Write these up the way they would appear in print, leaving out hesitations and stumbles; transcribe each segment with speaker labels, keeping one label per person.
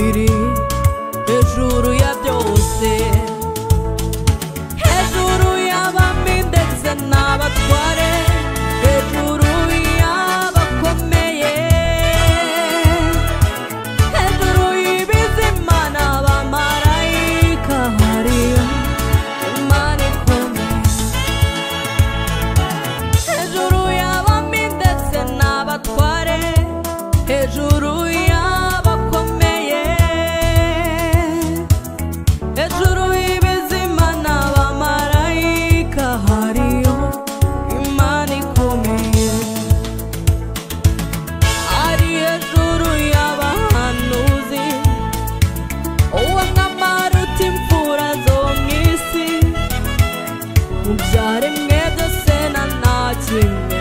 Speaker 1: iri hejuru ya byose, hejuru y'abami ndetse n'abatware, hejuru y'abakomeye, hejuru y'ibizima n'abamarayika hariyo Imana ikomeye, hejuru y'abami ndetse n'abatware, hejuru y'abakomeye, hejuru y'ibizima n'abamarayika hariyo Imana ikomeye, ari hejuru y'abahanuzi, uwo nk'amaruta imfura zo mw'isi, mu byaremwe byose na nta kimwe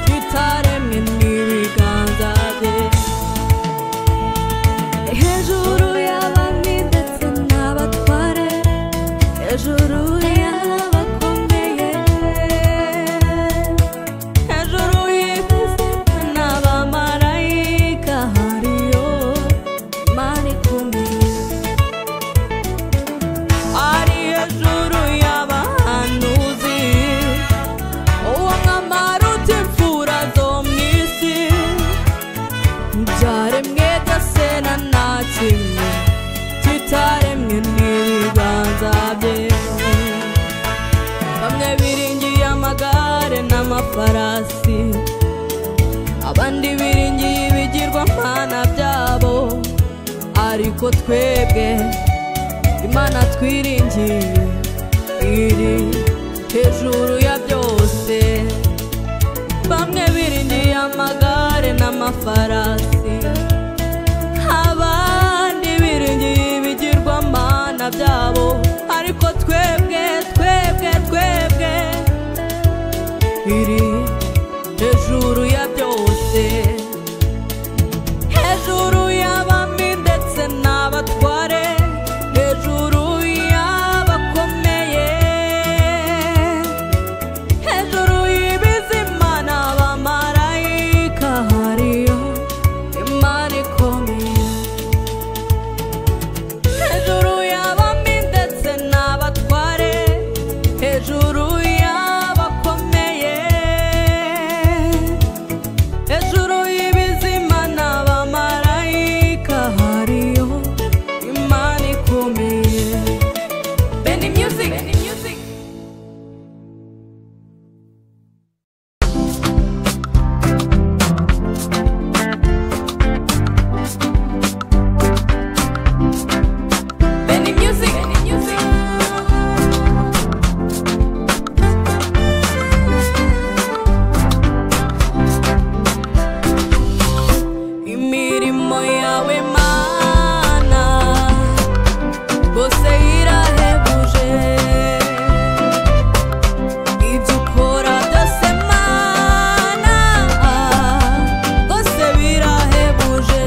Speaker 1: kitaremwe n'ibiganza bye, hejuru y'abami ndetse n'abatware, hejuru y'abakomeye, hejuru y'ibizima n'abamarayika hariyo Imana ikomeye, ari hejuru y'abahanuzi, uwo nk'amaruta imfura zo mw'isi, mu byaremwe byose na nta kimwe kitaremwe n'ibiganza bye, bamwe biringiye amagare n'amafarasi, abandi biringiye ibigirwamana byabo, ariko twebwe Imana twiringiye iri hejuru ya byose, bamwe biringiye amagare n'amafarasi, abandi biringiye ibigirwamana byabo, ariko twebwe iri hejuru ya byose, hejuru y'abami ndetse n'abatware, hejuru y'abakomeye, hejuru y'ibizima n'abamarayika hariyo Imana ikomeye, hejuru y'abami ndetse n'abatware, hejuru y'abakomeye, hejuru y'ibizima n'abamarayika hariyo Imana ikomeye. Benny Music. Benny Music. Imirimo yawe Mana rwose irahebuje, ibyo ukora byose Mana rwose birahebuje,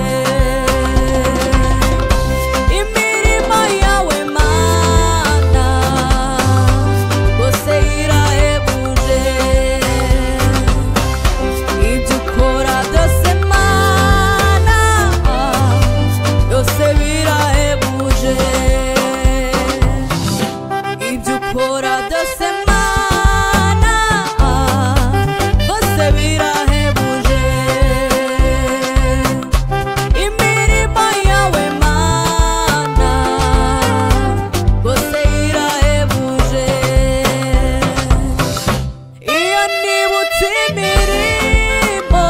Speaker 1: imirimo yawe Mana rwose irahebuje, ibyo ukora byose Mana byose birahebuje, ibyo ukora byose Mana byose birahebuje, imirimo yawe Mana byose irahebuje, iyo nibutse imirimo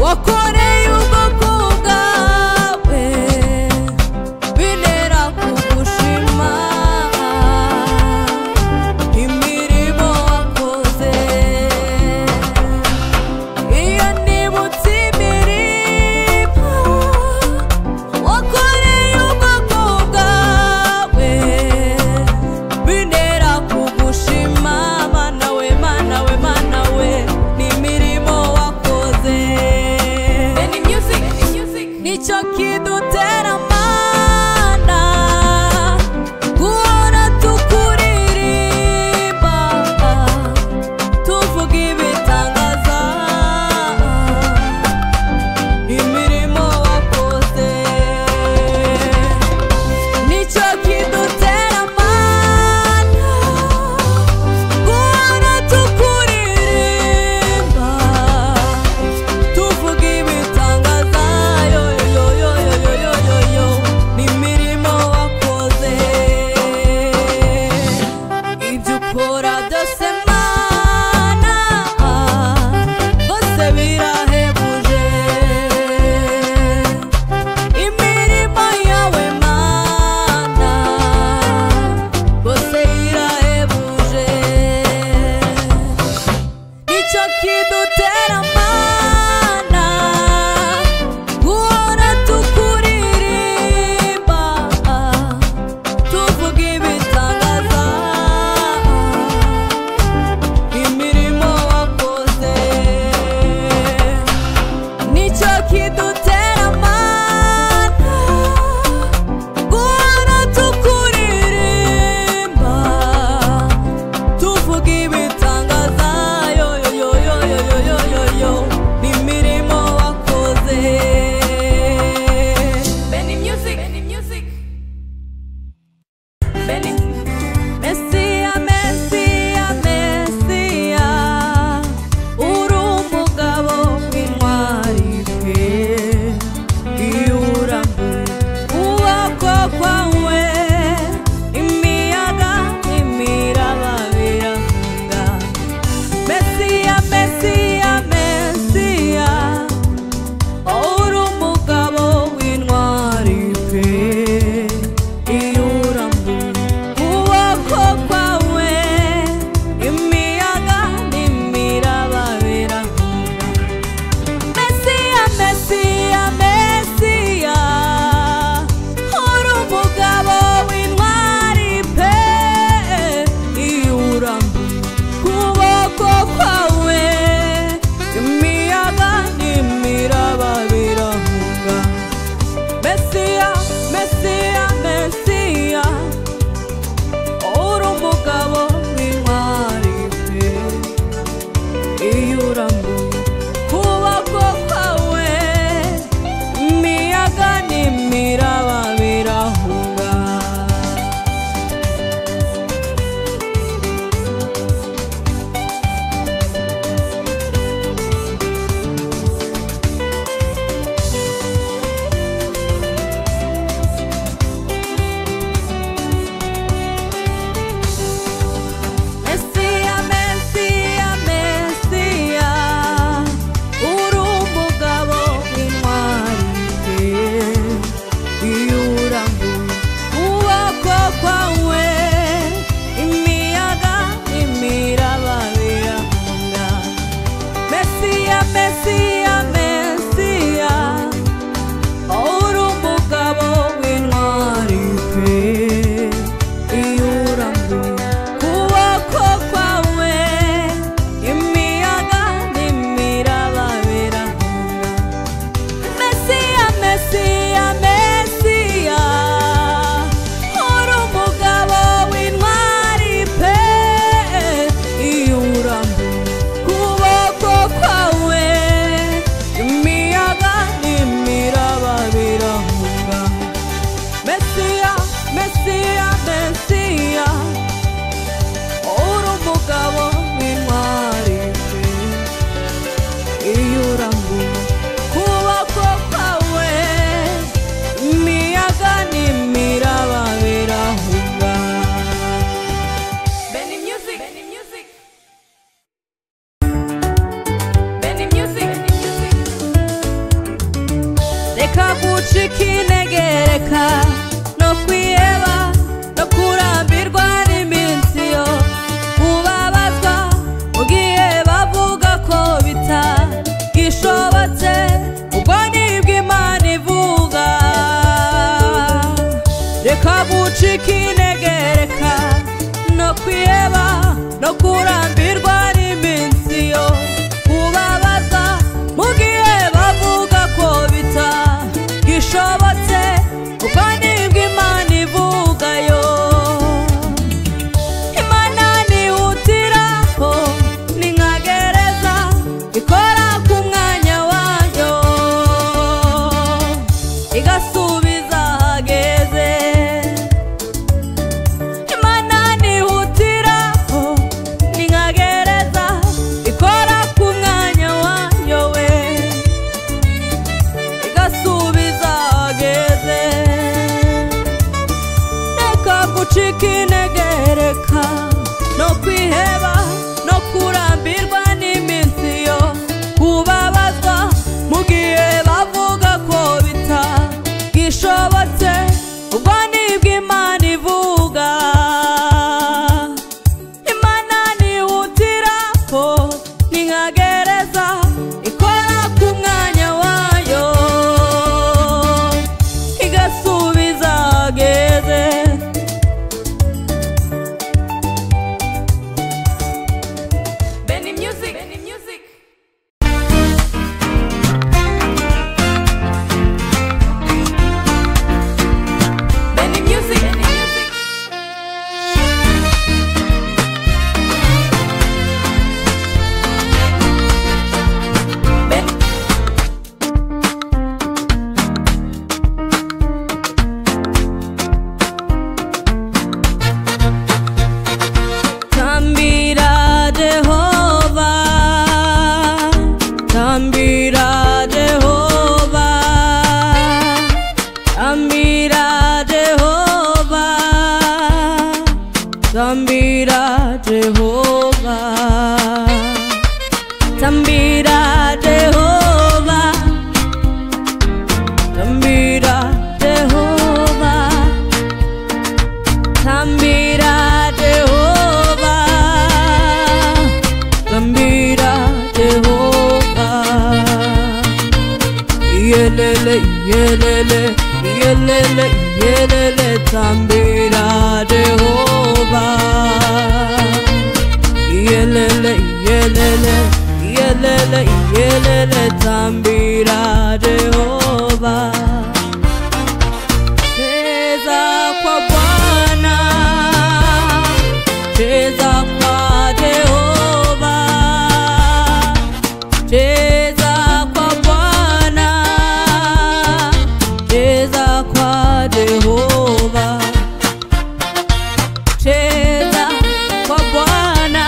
Speaker 1: wakoreye ubwoko bwawe, bintera kugushima, imirimo wakoze, iyo nibutse imirimo wakoreye ubwoko bwawe, bintera kugushima, Mana we n'imirimo wakoze. Benny Music. Nicyo kidutera Mana guhora tukuririmba, tuvuga ibitangaza, imirimo wakoze. gucika integereka no kwiheba no kurambirwa n'iminsi yo kubabazwa mu gihe bavuga ko bitagishobotse ubwo nibwo Imana ivuga reka gucika integereka no kwiheba no kurambirwa n'iminsi yo kubabazwa mu gihe bavuga ko bitagishobotse ubwo nibwo Imana ivuga yo Imana nihutiraho ni nka gereza ikora ku mwanya wayo igasubiza ahageze Imana nihutiraho ni nka gereza ikora ku mwanya wayo we igasubiza ahageze reka gucika integereka no kwiheba no kurambirwa n'iminsi yo kubabazwa mu gihe bavuga ko bitagishobotse ubwo nibwo Imana ivuga Imana nihutiraho ni nka gereza ikora ku mwanya wayo igasubiza ahageze Benny Music Benny Music Tambira Jehova Tambira Jehova Tambira Jehova Tambira Jehova Tambira Jehova Tambira Jehova Tambira Jehova Tambira Jehova Yelele yelele yelele yelele Tambira Jehova Yelele yelele yelele yelele Tambira Jehova Cheza kwa Bwana Cheza kwa Jehova Cheza kwa Bwana Cheza kwa Jehova Cheza kwa Bwana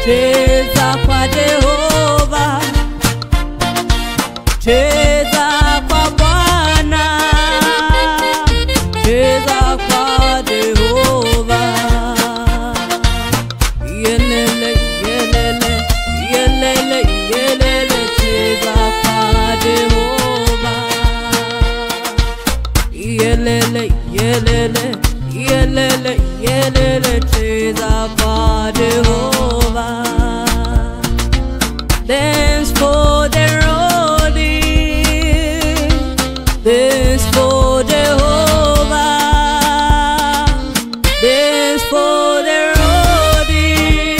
Speaker 1: Cheza kwa Jehova Cheza kwa Bwana Cheza kwa Jehova Yelele yelele yelele yelele Cheza kwa Jehova Yelele yelele yelele yelele Cheza kwa Jehova Dance for the roadie Dance for Jehovah Dance for the roadie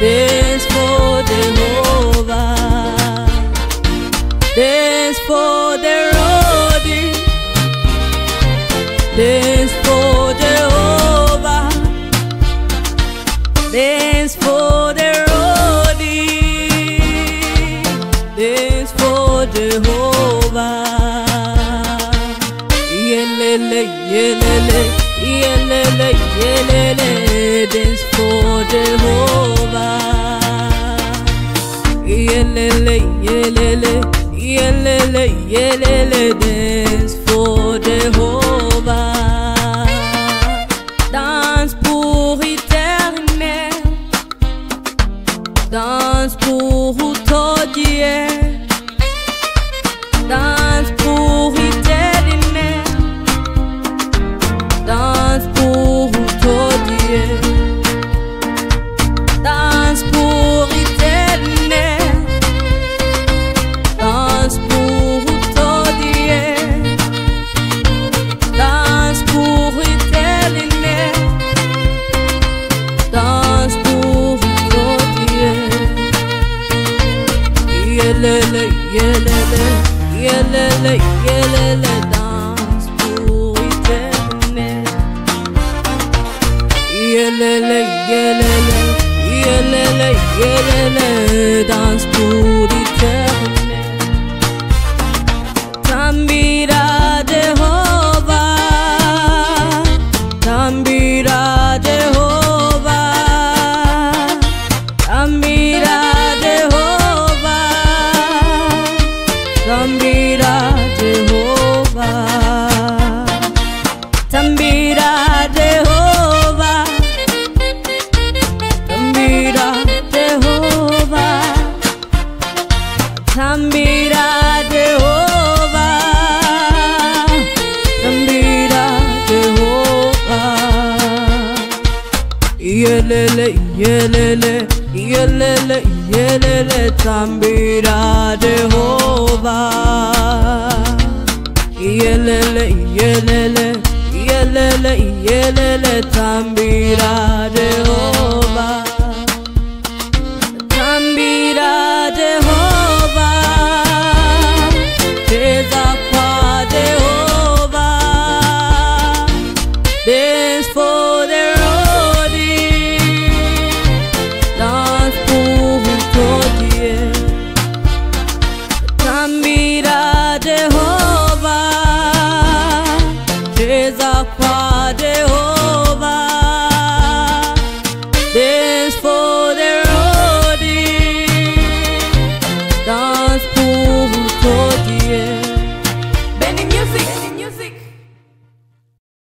Speaker 1: Dance for Jehovah Dance for the roadie Dance for Jehovah Dance for the roadie Dance for Jehovah Yelele yelele yelele yelele Dance for Jehovah Yelele yelele yelele yelele Dance for Jehovah Danse pour éternel Danse pour tout Dieu danse pour l'éternel, danse pour ton Dieu, danse pour l'éternel, danse pour ton Dieu, danse pour l'éternel, danse pour ton Dieu. Yelele, yelele, yelele, yelele, danse pour l'éternel. Yelele, yelele, yelele, yelele, danse pour l'éternel. Tambira Jehovah, tambira Jehovah, tambira Jehovah, tambira Jehovah, tambira Jehovah, tambira Jehovah, tambira Jehovah, tambira Jehovah. Yelele, yelele, yelele, yelele, tambira Jehovah. Yelele, yelele, yelele, yelele, tambira Jehovah. Tambira Jehovah, cheza kwa Jehovah, dance for